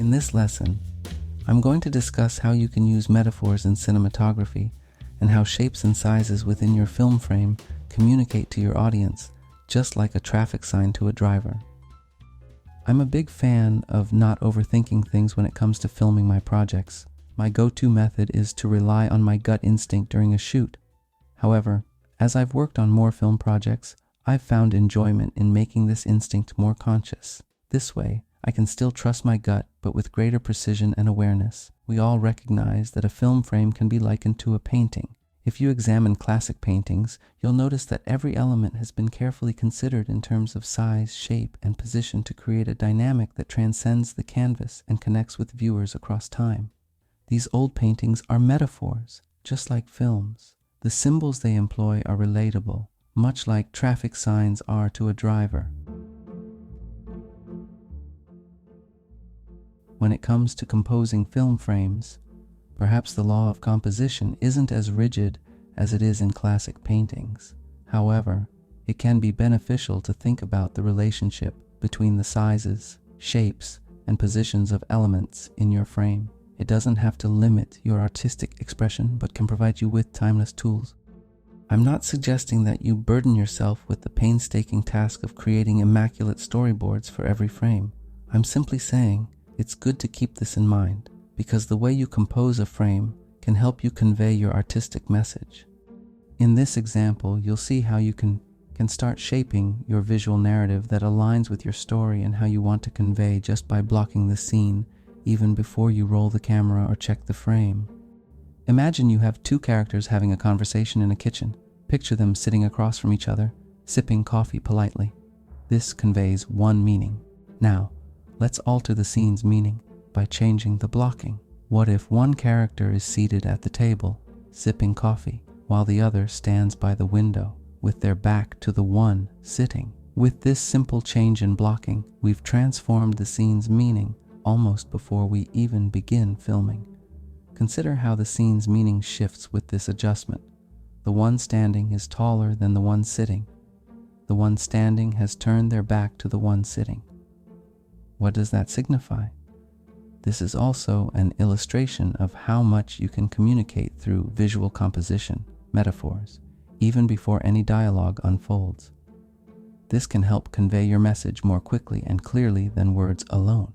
In this lesson, I'm going to discuss how you can use metaphors in cinematography and how shapes and sizes within your film frame communicate to your audience, just like a traffic sign to a driver. I'm a big fan of not overthinking things when it comes to filming my projects. My go-to method is to rely on my gut instinct during a shoot. However, as I've worked on more film projects, I've found enjoyment in making this instinct more conscious. This way, I can still trust my gut, but with greater precision and awareness. We all recognize that a film frame can be likened to a painting. If you examine classic paintings, you'll notice that every element has been carefully considered in terms of size, shape, and position to create a dynamic that transcends the canvas and connects with viewers across time. These old paintings are metaphors, just like films. The symbols they employ are relatable, much like traffic signs are to a driver. When it comes to composing film frames, perhaps the law of composition isn't as rigid as it is in classic paintings. However, it can be beneficial to think about the relationship between the sizes, shapes, and positions of elements in your frame. It doesn't have to limit your artistic expression, but can provide you with timeless tools. I'm not suggesting that you burden yourself with the painstaking task of creating immaculate storyboards for every frame. I'm simply saying it's good to keep this in mind, because the way you compose a frame can help you convey your artistic message. In this example, you'll see how you can start shaping your visual narrative that aligns with your story and how you want to convey just by blocking the scene even before you roll the camera or check the frame. Imagine you have two characters having a conversation in a kitchen. Picture them sitting across from each other, sipping coffee politely. This conveys one meaning. Now, let's alter the scene's meaning by changing the blocking. What if one character is seated at the table, sipping coffee, while the other stands by the window, with their back to the one sitting? With this simple change in blocking, we've transformed the scene's meaning almost before we even begin filming. Consider how the scene's meaning shifts with this adjustment. The one standing is taller than the one sitting. The one standing has turned their back to the one sitting. What does that signify? This is also an illustration of how much you can communicate through visual composition, metaphors, even before any dialogue unfolds. This can help convey your message more quickly and clearly than words alone.